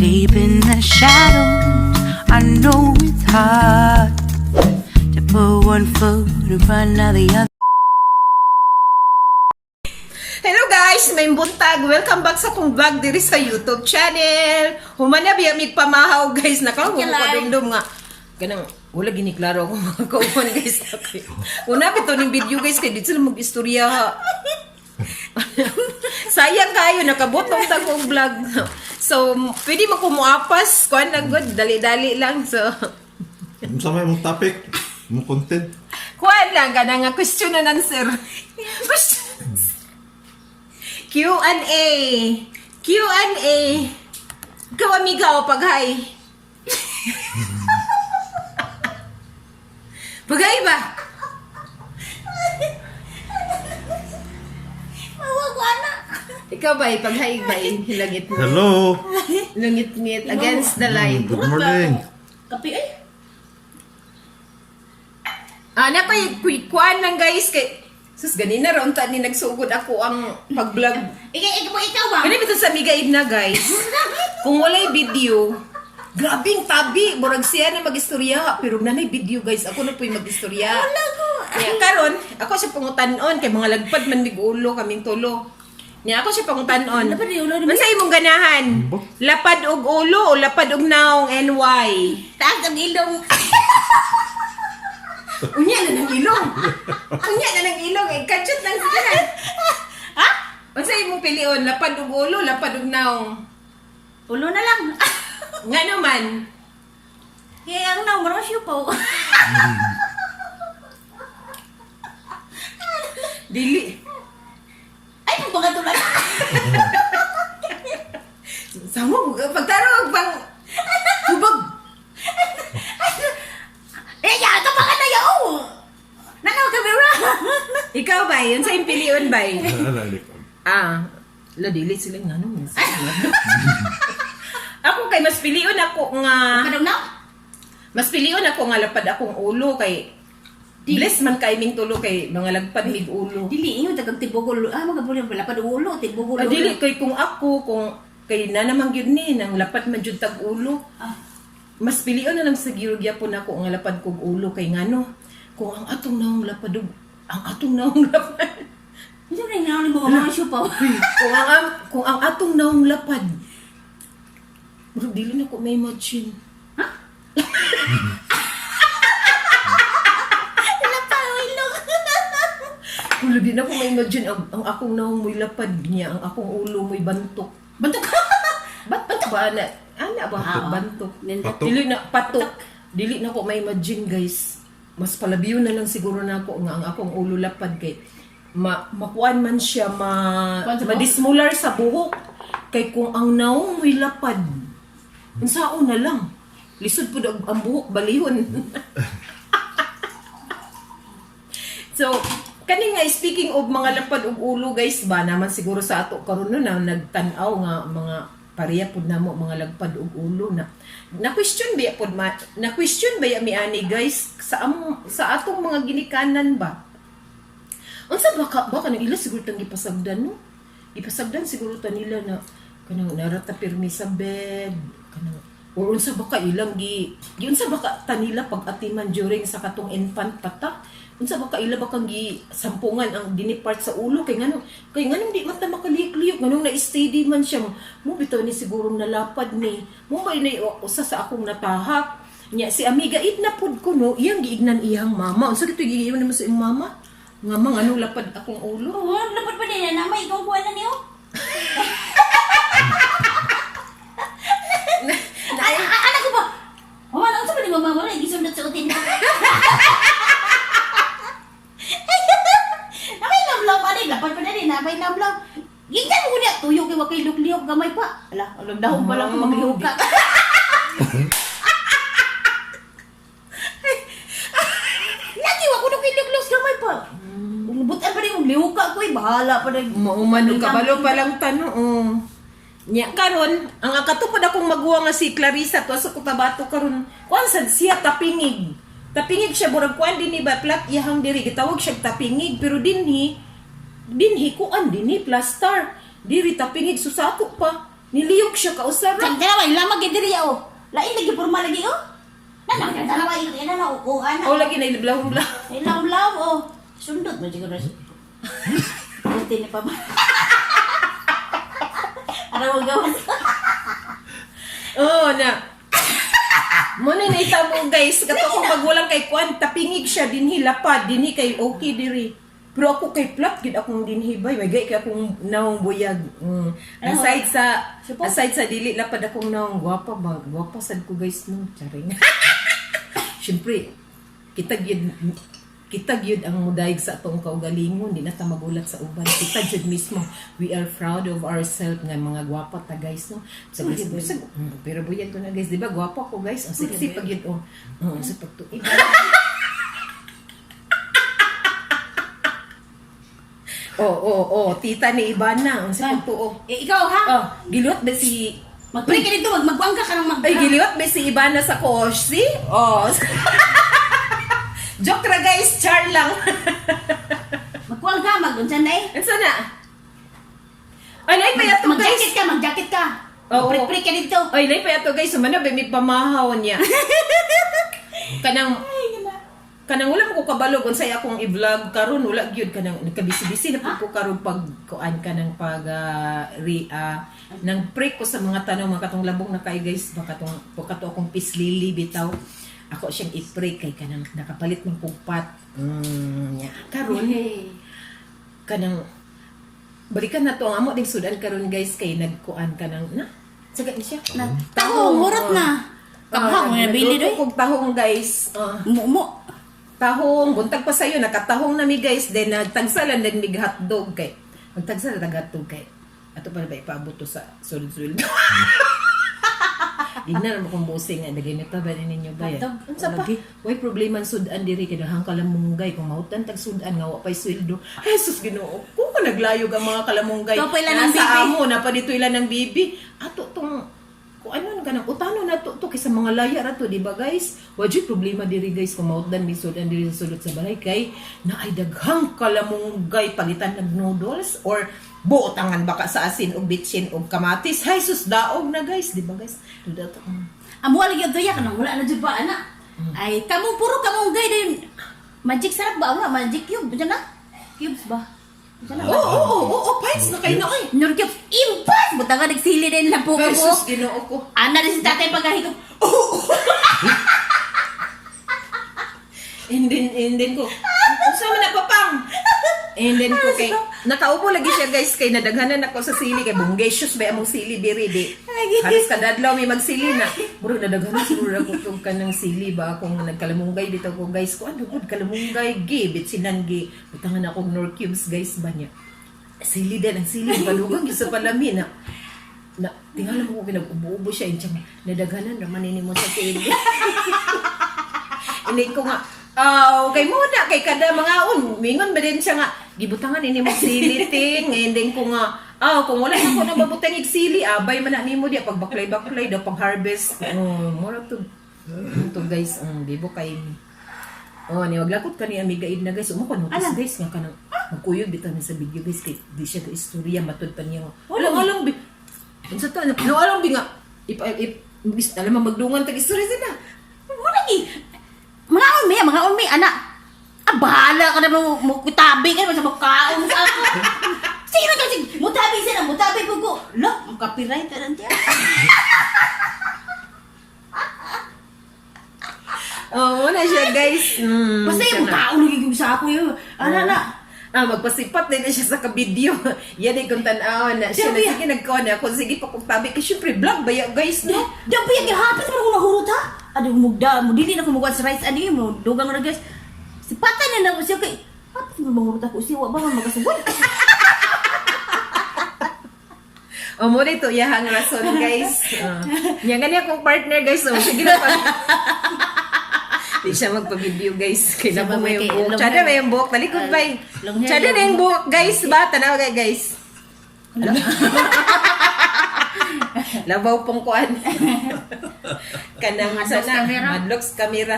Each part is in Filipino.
Deep in the shadows, I know it's hard to put one foot in front of the other. Hello guys, may buntag. Welcome back sa akong vlog diri sa YouTube channel. Humana biya mig pamahaw guys, nakaw ko dindom nga. Kanang wala gini klaro ako mga kauban guys. Una bito ning video guys kay dito sila mag-istorya ha. Sayang kayo nakabotong tag og vlog. So, pwede mo kumuapas, kuan lang good, dali-dali lang so. Sa may mong topic, mong content. Kuan lang kana nga question and answer. Q&A. Q&A. Ikaw amiga o paghay. Paghay ba? Ikaw ba paghay ba hilangit mo? Hello! Langit-ngit against the light. Good morning! Kapi ay. Napay kuan lang guys kay sus ganina ron ta ni nagsugod ako ang pag-vlog. Ikaw ba? Kani bitaw sa amiga Edna guys. Kung walay video, grabing tabi, murag siya na mag-istorya, pero nanay video guys, ako na po'y mag-istorya. Wala ko. Kaya karon, ako siya pangutan-on kay mga lagpad man mig-ulo kaming tulo. Niya ako siya pangutan-on. Lapad og ulo, Man sa imong ganahan? Lapad og ulo o lapad og naong NY? Taas ang ilong. Unya na ng ilong. Unya na ng ilong. Kachut lang sila. Ha? Man sa imong pilion, lapad og ulo, lapad og naong? Ulo na lang. Nga naman. Kaya ang naong marasyo po. Dili. Ay, kung baka tulad. Samo, pagtarong bang tubag. Eh, yato baka na yaw. Nakaw kamera. Ikaw ba? Yun sa impilion ba? Ano? Dili sila nga nung. Ako kay mas pilion ako nga. Kadang na? Mas pilion ako nga lapad akong ulo kay bless man kay ming tulo kay mga lagpad mig ulo. Dili, inyo tagang tibogol. Magabuli ang lapad ang ulo. Tibogol. Dili kay kung ako kung kay na naman gyud ni nang lapad man jud tag ulo. Mas pilion na lang sa girugyapon ako nga lapad kog ulo kay ngano kung ang atong naong lapad ang atong naong lapad. Hindi rin nga ni mga marasyo po. kung ang atong naong lapad. Bro, dili na ko may imagine. Ha? Lapad ang ilong. Wala din ako may imagine ang akong naong mo'y lapad niya, ang akong ulo mo'y bantok. Bantok. Bantok ba? Ana ba? Bantok. Patok? Dili na, patok. Dili na ko may imagine guys. Mas palabiyo na lang siguro na ako nga ang akong ulo lapad kay makuan man siya madismular sa buhok. Kay kung ang naong mo'y lapad, unsaon na lang. Lisod po ang buhok, balihon. So, kani nga speaking of mga lapad og ulo guys ba naman siguro sa ato karon na nagtan-aw nga mga pareha pud namo mga lagpad og ulo na question ba pud na question ba mi ani guys sa atong mga ginikanan ba unsa baka nang ila siguro tang ipasagdan no ipasagdan siguro ta nila na kanang narata pirmi sa bed kanang or unsa baka ilang unsa baka ta nila pag-atiman during sa katong infant patak unsa baka ila bakang sampungan ang dinipart sa ulo kay nganong di man ta makaliyok-liyok nganong na-steady man siya mo bitaw ni sigurong nalapad ni mo may na usa sa akong natahak nya si amiga Edna pud ko no iyang giignan iyang mama unsa kito giignan mo sa iyang mama nga anong lapad akong ulo Oo, lapad pa din na may ikaw kuha na niyo. Anak ko ba? Ano sa ba ni mama mo na gisunod sa utin na? Napay lamlam ani lapad pa din napay lamlam. Ginggan mo niya tuyo kay wakay lukliyok gamay pa. Ala, dahon pa lang maglihok ka. Lagi wa ko lukliyok gamay pa. Butan pa rin yung lihok ka ko bahala pa rin. maumano kabalo pa lang tanong nya karon ang akatupad akong maguwa nga si Clarissa to sa kutabato karon kuan sad siya tapingig siya burag kuan dinhi ba plat iyang diri gitawag siya tapingig pero dinhi kuan dinhi plaster diri tapingig susato pa Niliyok siya kausara. Sa dalawa, lamang gid diri oh. Lain lagi porma lagi oh. Nana ka dalawa ina na oh ana. O lagi na ilablaw-blaw. Ilaw-law oh. Sundot mo siguro. Buti ni pa ba? Araw gawas. Oo na. Muna na itabo guys, kato ko pag walang kay Kwan, tapingig siya, dinhi lapad, dinhi kay okay diri. Pero ako kay plat, gid akong dinhi bay, may gay kay akong naong buyag. Aside sa dili lapad akong naong gwapa ba, gwapa sad ko guys no, charing. Siyempre, kita gyud ang mudayeg sa atong kaugalingon, di na ta magulat sa uban. Kita gyud mismo, we are proud of ourselves nga mga gwapa ta guys no. So, pero buyag ko na guys, di ba gwapa ko guys, ang sexy pag yun sa pagtuig. Tita ni Ibana, ang sa pagtuo. Ikaw ha? Giliwat ba si Mag-break ka dito, magbuang ka nang mag- Ay, giliwat ba si Ibana sa Koshi? Joke ra guys, char lang. Magbuang ka, mag-unsan na eh. Ano na? Ay, nay pa yato guys. Mag-jacket ka. Oo. Break ka dito. Ay, nay pa yato guys. Sumana ba may pamahaw niya? Kanang wala mo ko kabalog unsay akong i-vlog karon, wala gyud kanang nagkabisi-bisi na po ko karon pag kuan kanang pag nang break ko sa mga tanong mga katong labong na kay guys baka kato akong pislili bitaw. Ako siyang i-break kay kanang nakapalit ng pugpat. Karon kanang balikan na to ang amo ding sudan karon guys kay nagkuan kanang na sagad ni siya. Tahong, murot na. Tahong, nabili doy. Kog tahong guys. Mumo. Tahong, buntag pa sa'yo, nakatahong na mi guys, then nagtagsalan din mig hotdog kay. Magtagsalan hotdog kay. Ato pa na ba ipaabot to sa sulod-sulod. Di na naman kong busing nga, nagay nito ba ninyo ba yan? Hotdog? Unsa pa? Way problema ang sudan diri, kinahang kalamunggay, kung mahutan tag sudan, nga wapay sweldo. Jesus Ginoo, kung ka naglayog ang mga kalamunggay, Topo ilan ng bibi. nasa amo, napadito ilan ng bibi. Ato tong kung ano ka nang utano na to kaysa mga laya ra to, di ba guys? Wajud problema diri guys kung mautdan mi sudan diri sa sulod sa balay kay na ay daghang kalamunggay palitan ng noodles or buotangan baka sa asin og bitsin og kamatis. Hay sus daog na guys, di ba guys? Duda to. Amo lagi to ya kanang wala na jud ba ana. Ay kamo puro kamong gay din. Magic sarap ba nga magic cube diyan na? Cubes ba? Oo, pints na kayo na ay. Nur cubes impas butang nagsili din lang po ko. Jesus Ginoo ko. Ana din si tatay pagahigop. And then ko, unsa man na papang? And then ko kay nakaupo lagi siya guys kay nadaghanan ako sa sili kay bungacious ba among sili diri di. Halos kadadlaw may magsili na. Murag nadaghanan siguro ako tong kanang sili ba akong nagkalamunggay bitaw ko guys ko ano gud kalamunggay gibit sinanggi butangan ako nor cubes guys ba niya. Sili din ang sili balugang sa palami na tingala mo ko pinag-ubo siya yung nadaghanan naman ini mo sa sili. Ini ko nga kay muna kay kada mga mingon ba din siya nga gibutangan ini mo siliting and then ko nga kung wala na ko nang babutang sili abay man na nimo dia pagbaklay daw pang harvest mura to guys gibo kay ni waglakot ka ni amiga id na guys umo ko notice guys nga kanang magkuyog bitaw ni sa video guys kay di siya ka istorya matud pa niya alam bi unsa to alam bi nga alam magdungan tag istorya sila Mo lagi. Mga unmi, anak. Bahala ka na mo kutabi ka sa makaon sa ako. Sige kasi, mutabi sila, mutabi po ko. Look, ang copyright ka lang tiyan. Wala siya guys. Basta yung mutaon nagiging sa ako yun. Magpasipat din na siya sa ka-video. Yan ay kung tanaw na siya na sige nagkaon na. Kung sige pa kung tabi. Kasi syempre vlog ba yan guys no? Diyan ba yung hapis mo kung mahurot ha? Aduh, mugda mo dili na ko mugat sa rice ani mo dugang ra guys. Sipatan na na siya kay hapis mo mahurot ako siya wa ba man magasugod. Mo dito yahang rason guys. Nya gani akong partner guys. Sige na pa. Di siya magpa-video guys. Kailan mo may buhok. Tsada may yung buhok. Talikod ba yung... Tsada na yung buhok guys. Ba? Tanaw guys. Labaw pong kuan. Kanang sana. Madlocks camera.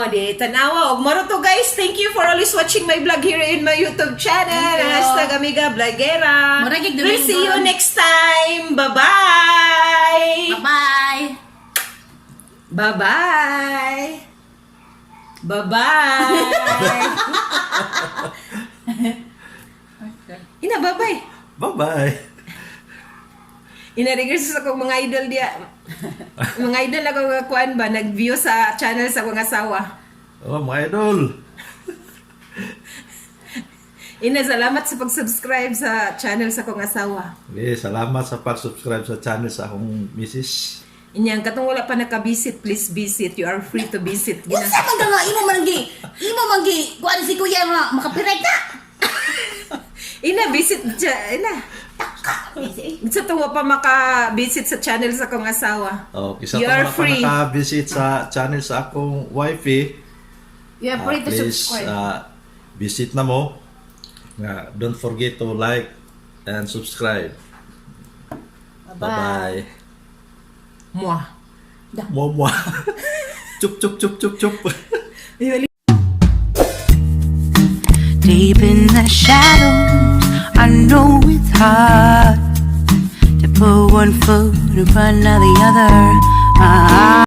Di tanawa. Maro to guys. Thank you for always watching my vlog here in my YouTube channel. #Amiga Vlogera. We'll see you next time. Bye-bye! Bye-bye! Bye-bye! Bye-bye! Ina, bye-bye! Bye-bye. Ina-regards sa akong mga idol dia. Mga idol ako nga kuan ba, nag-view sa channel sa akong asawa. Oh, mga idol. Ina, salamat sa pag-subscribe sa channel sa akong asawa. Salamat sa pag-subscribe sa channel sa akong misis. Inyang katong wala pa naka-visit, please visit. You are free to visit. Unsa man ka nga imo man gi kuan si kuya nga makapiray ka. Ina, visit ina. Sa tungo pa maka-visit sa channel sa akong asawa. Oh, isa You pa are mga free. naka-visit sa channel sa akong wifey. You are free to Please, subscribe. visit na mo. Don't forget to like and subscribe. Bye-bye. Mwah. Mwah. Chup, chup, chup, chup, chup. Deep in the shadows, I know it's hard to put one foot in front of the other.